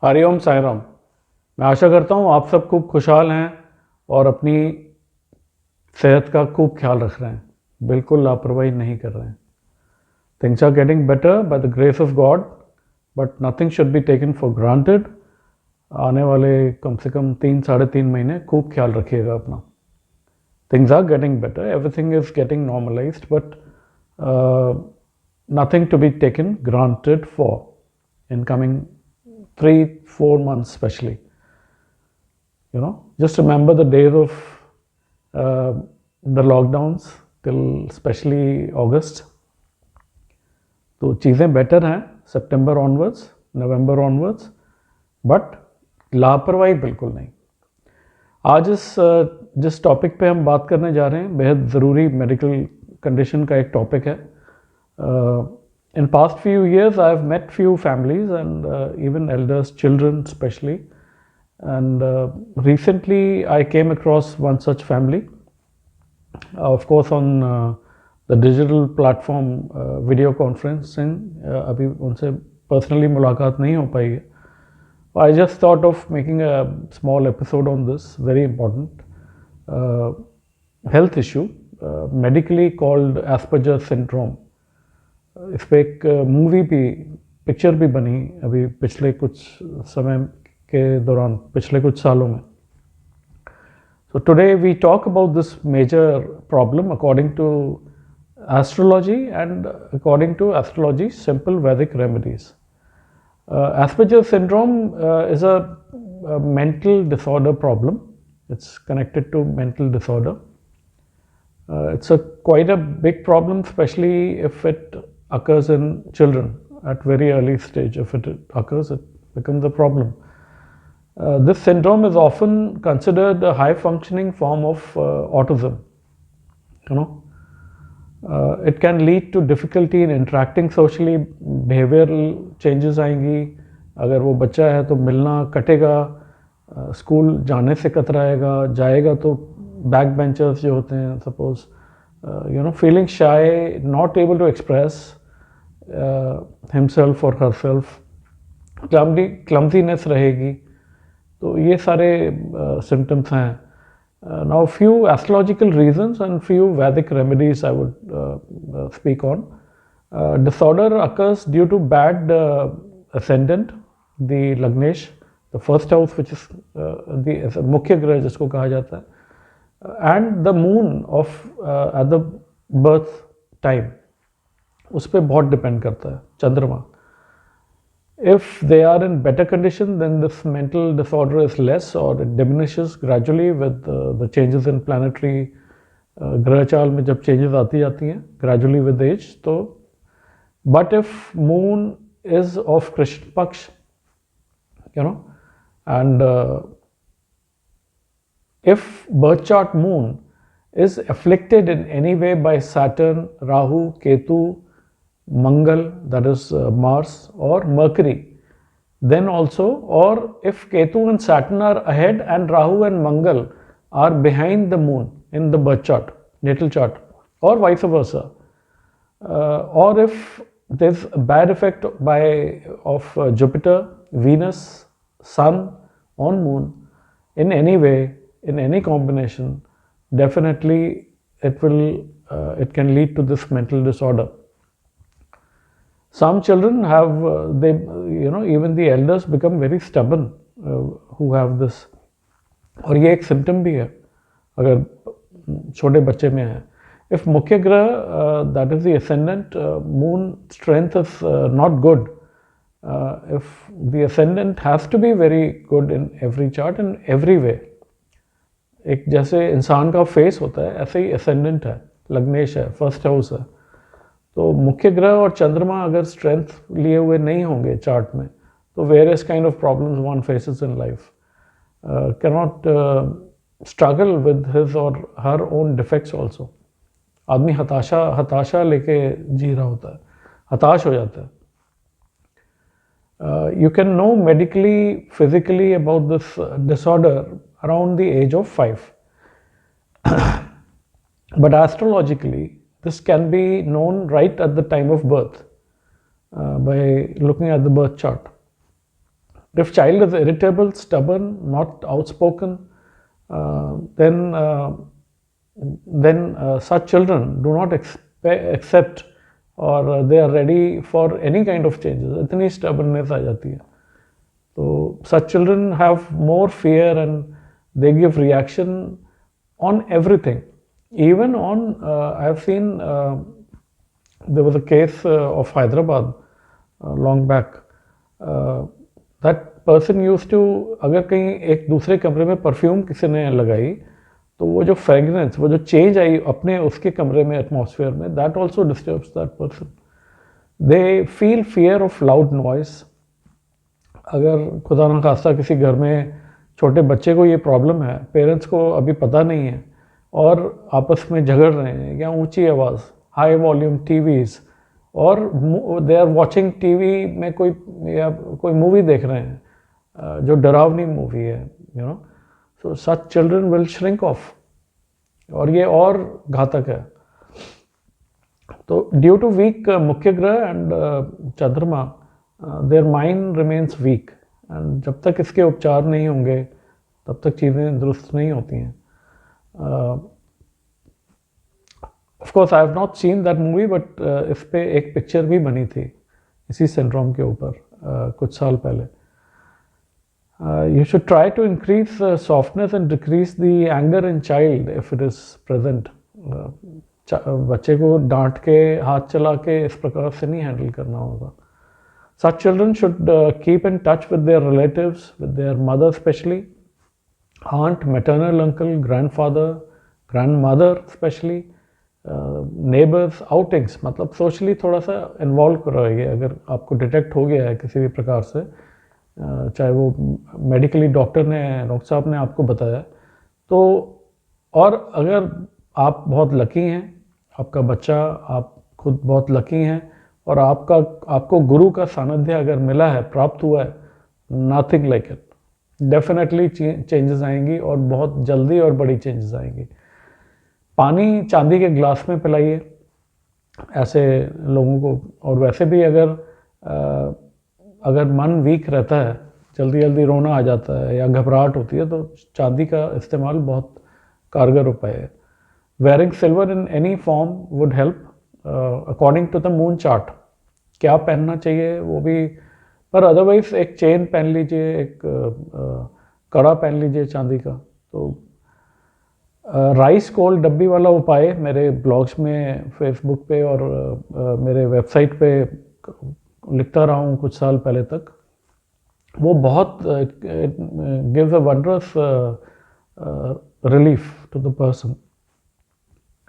हरिओम साईं। मैं आशा करता हूँ आप सब खूब खुशहाल हैं और अपनी सेहत का खूब ख्याल रख रहे हैं, बिल्कुल लापरवाही नहीं कर रहे हैं। Things are getting better by the grace of God, but nothing should be taken for granted. आने वाले कम से कम 3-3.5 महीने खूब ख्याल रखिएगा अपना। Things are getting better, everything is getting normalized, but nothing to be taken granted for in coming 3-4 months especially. Just remember the days of the lockdowns till especially August. तो चीज़ें बेटर हैं सितंबर ऑनवर्ड्स, नवंबर ऑनवर्ड्स, बट लापरवाही बिल्कुल नहीं। आज जिस topic पे हम बात करने जा रहे हैं बेहद ज़रूरी मेडिकल कंडीशन का एक टॉपिक है। In past few years I've met few families and even elders, children especially, and recently I came across one such family, of course on the digital platform video conferencing. अभी उनसे personally मुलाकात नहीं हो पाई है. I just thought of making a small episode on this very important health issue, medically called Asperger's syndrome. इस पर एक movie भी, पिक्चर भी बनी अभी पिछले कुछ समय के दौरान, पिछले कुछ सालों में. So today we talk about this major problem according to astrology and according to astrology simple Vedic remedies. Asperger's syndrome is a mental disorder problem. It's connected to mental disorder. It's quite a big problem, especially if it occurs in children at very early stage. If it occurs, it becomes a problem. This syndrome is often considered a high functioning form of autism. It can lead to difficulty in interacting socially. Behavioral changes आएंगी. अगर वो बच्चा है तो मिलना कटेगा, school जाने से कतराएगा, जाएगा तो बैक बेंचर्स जो होते हैं, suppose feeling shy, not able to express himself or herself, clumsiness रहेगी. तो ये सारे symptoms हैं. Now few astrological reasons and few Vedic remedies I would speak on. Disorder occurs due to bad ascendant, the Lagnesh, the first house, which is the मुख्य ग्रह जिसको कहा जाता है, and the moon of at the birth time, उस पर बहुत depend करता है चंद्रमा. If they are in better condition, then this mental disorder is less or it diminishes gradually with the changes in planetary ग्रह चाल में जब changes आती जाती हैं gradually with age. तो but if moon is of Krishna Paksh, and if birth chart moon is afflicted in any way by Saturn, Rahu, Ketu, Mangal, that is Mars, or Mercury, then also, or if Ketu and Saturn are ahead and Rahu and Mangal are behind the moon in the birth chart, natal chart, or vice versa, or if there's a bad effect of Jupiter, Venus, Sun on moon in any way, in any combination, definitely it can lead to this mental disorder. Some children have even the elders become very stubborn who have this. और ये एक symptom भी है अगर छोटे बच्चे में है. If मुख्य ग्रह, that is the ascendant, moon strength is not good. If the ascendant has to be very good in every chart in every way. एक जैसे इंसान का फेस होता है ऐसे ही ascendant है, लग्नेश है, फर्स्ट हाउस है. तो मुख्य ग्रह और चंद्रमा अगर स्ट्रेंथ लिए हुए नहीं होंगे चार्ट में, तो various kind of problems one faces in life. Cannot struggle with his और हर ओन डिफेक्ट्स ऑल्सो. आदमी हताशा लेके जी रहा होता है, हताश हो जाता है. You can know medically, physically about this disorder around the age of 5. But astrologically, this can be known right at the time of birth by looking at the birth chart. If child is irritable, stubborn, not outspoken, then such children do not accept or they are ready for any kind of changes. इतनी stubbornness आ जाती है. So such children have more fear and they give reaction on everything. Even on, I have seen, there was a case of Hyderabad long back. That person used to, अगर कहीं एक दूसरे कमरे में perfume किसी ने लगाई तो वो जो फ्रेगरेंस, वो जो चेंज आई अपने उसके कमरे में एटमॉस्फेयर में, that also disturbs that person. They feel fear of loud noise. अगर खुदा न खास्ता किसी घर में छोटे बच्चे को ये प्रॉब्लम है, पेरेंट्स को अभी पता नहीं है और आपस में झगड़ रहे हैं या ऊंची आवाज़, हाई वॉल्यूम टीवीज़, और दे आर वॉचिंग टीवी में कोई मूवी देख रहे हैं जो डरावनी मूवी है, you know, so such children will shrink of. और ये और घातक है. तो ड्यू टू वीक मुख्य ग्रह एंड चंद्रमा, their mind remains weak, and जब तक इसके उपचार नहीं होंगे तब तक चीज़ें दुरुस्त नहीं होती हैं. Of course I have not seen that movie, but इस पे एक पिक्चर भी बनी थी इसी सिंड्रोम के ऊपर कुछ साल पहले. You should try to increase softness and decrease the anger in child if it is present. बच्चे को डांट के, हाथ चला के इस प्रकार से नहीं हैंडल करना होगा. Such children should keep in touch with their relatives, with their mother especially, aunt, maternal uncle, grandfather, grandmother especially, neighbors, outings. मतलब सोशली थोड़ा सा इन्वॉल्व कराइए अगर आपको डिटेक्ट हो गया है किसी भी प्रकार से, चाहे वो मेडिकली डॉक्टर साहब ने आपको बताया तो. और अगर आप बहुत लकी हैं, आपका बच्चा, आप खुद बहुत लकी हैं और आपको गुरु का सानिध्य अगर मिला है, प्राप्त हुआ है, nothing like it. Definitely changes आएंगी और बहुत जल्दी और बड़ी चेंजेस आएंगी. पानी चांदी के ग्लास में पिलाइए ऐसे लोगों को. और वैसे भी अगर मन वीक रहता है, जल्दी जल्दी रोना आ जाता है या घबराहट होती है, तो चांदी का इस्तेमाल बहुत कारगर उपाय है. Wearing silver in any form would help according to the moon chart. क्या पहनना चाहिए वो भी, पर अदरवाइज एक चेन पहन लीजिए, एक कड़ा पहन लीजिए चांदी का. तो राइस कोल डब्बी वाला उपाय मेरे ब्लॉग्स में, फेसबुक पे और मेरे वेबसाइट पे लिखता रहा हूँ कुछ साल पहले तक. वो बहुत gives a wondrous relief to the person.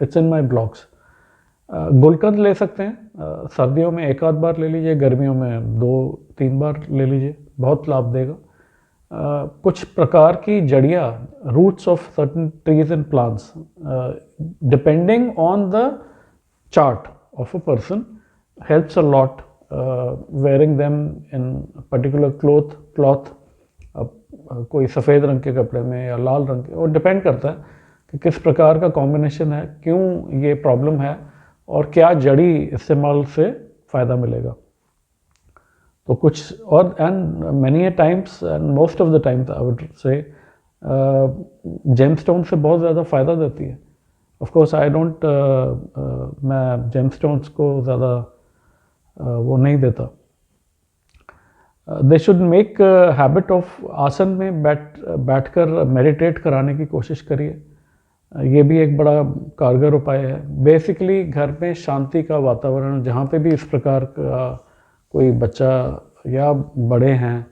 It's in my blogs. Gulkand ले सकते हैं, सर्दियों में एक आध बार ले लीजिए, गर्मियों में 2-3 बार ले लीजिए, बहुत लाभ देगा. कुछ प्रकार की जड़ियाँ, roots of certain trees and plants, depending on the chart of a person, helps a lot. Wearing them in particular cloth, कोई सफ़ेद रंग के कपड़े में या लाल रंग के, और डिपेंड करता है कि किस प्रकार का कॉम्बिनेशन है, क्यों ये प्रॉब्लम है और क्या जड़ी इस्तेमाल से फ़ायदा मिलेगा. तो कुछ और, and many a times and most of the times I would say gemstone से बहुत ज़्यादा फ़ायदा देती है. ऑफ कोर्स आई डोंट, मैं जेमस्टोन्स को ज़्यादा वो नहीं देता. They should make habit of आसन में बैठकर मेडिटेट कराने की कोशिश करिए. ये भी एक बड़ा कारगर उपाय है. बेसिकली घर में शांति का वातावरण, जहाँ पे भी इस प्रकार का कोई बच्चा या बड़े हैं,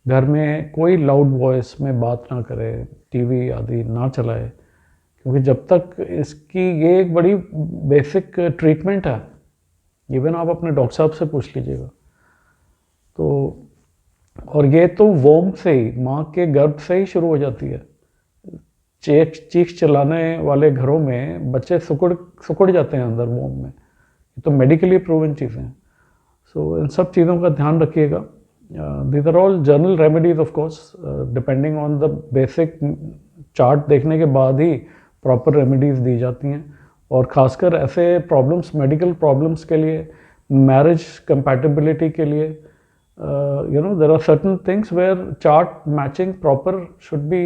घर में कोई लाउड वॉइस में बात ना करे, टीवी आदि ना चलाए, क्योंकि जब तक इसकी, ये एक बड़ी बेसिक ट्रीटमेंट है. इवन आप अपने डॉक्टर साहब से पूछ लीजिएगा. तो और ये तो वोम से ही, माँ के गर्भ से ही शुरू हो जाती है. चीख चिल्लाने वाले घरों में बच्चे सुकड़ जाते हैं अंदर वोम में. ये तो मेडिकली प्रूवन चीज़ें हैं. सो इन सब चीज़ों का ध्यान रखिएगा. These are all general remedies of course, depending on the basic chart देखने के बाद ही प्रॉपर रेमेडीज दी जाती हैं. और ख़ासकर ऐसे प्रॉब्लम्स, मेडिकल प्रॉब्लम्स के लिए, मैरिज कंपैटिबिलिटी के लिए, there are certain things where chart matching proper should be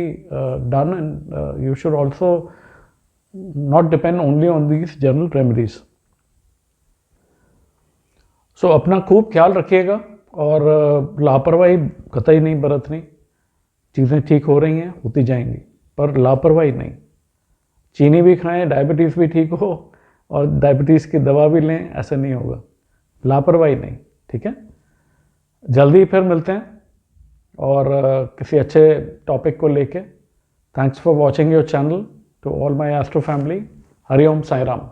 done, and you should also not depend only on these general remedies. सो अपना खूब ख्याल रखिएगा और लापरवाही कतई नहीं बरतनी। चीज़ें ठीक हो रही हैं, होती जाएंगी, पर लापरवाही नहीं। चीनी भी खाएं, डायबिटीज़ भी ठीक हो और डायबिटीज़ की दवा भी लें, ऐसा नहीं होगा। लापरवाही नहीं, ठीक है। जल्दी फिर मिलते हैं और किसी अच्छे टॉपिक को लेके। Thanks for watching your channel. To all my astro family, Hari Om Sai Ram.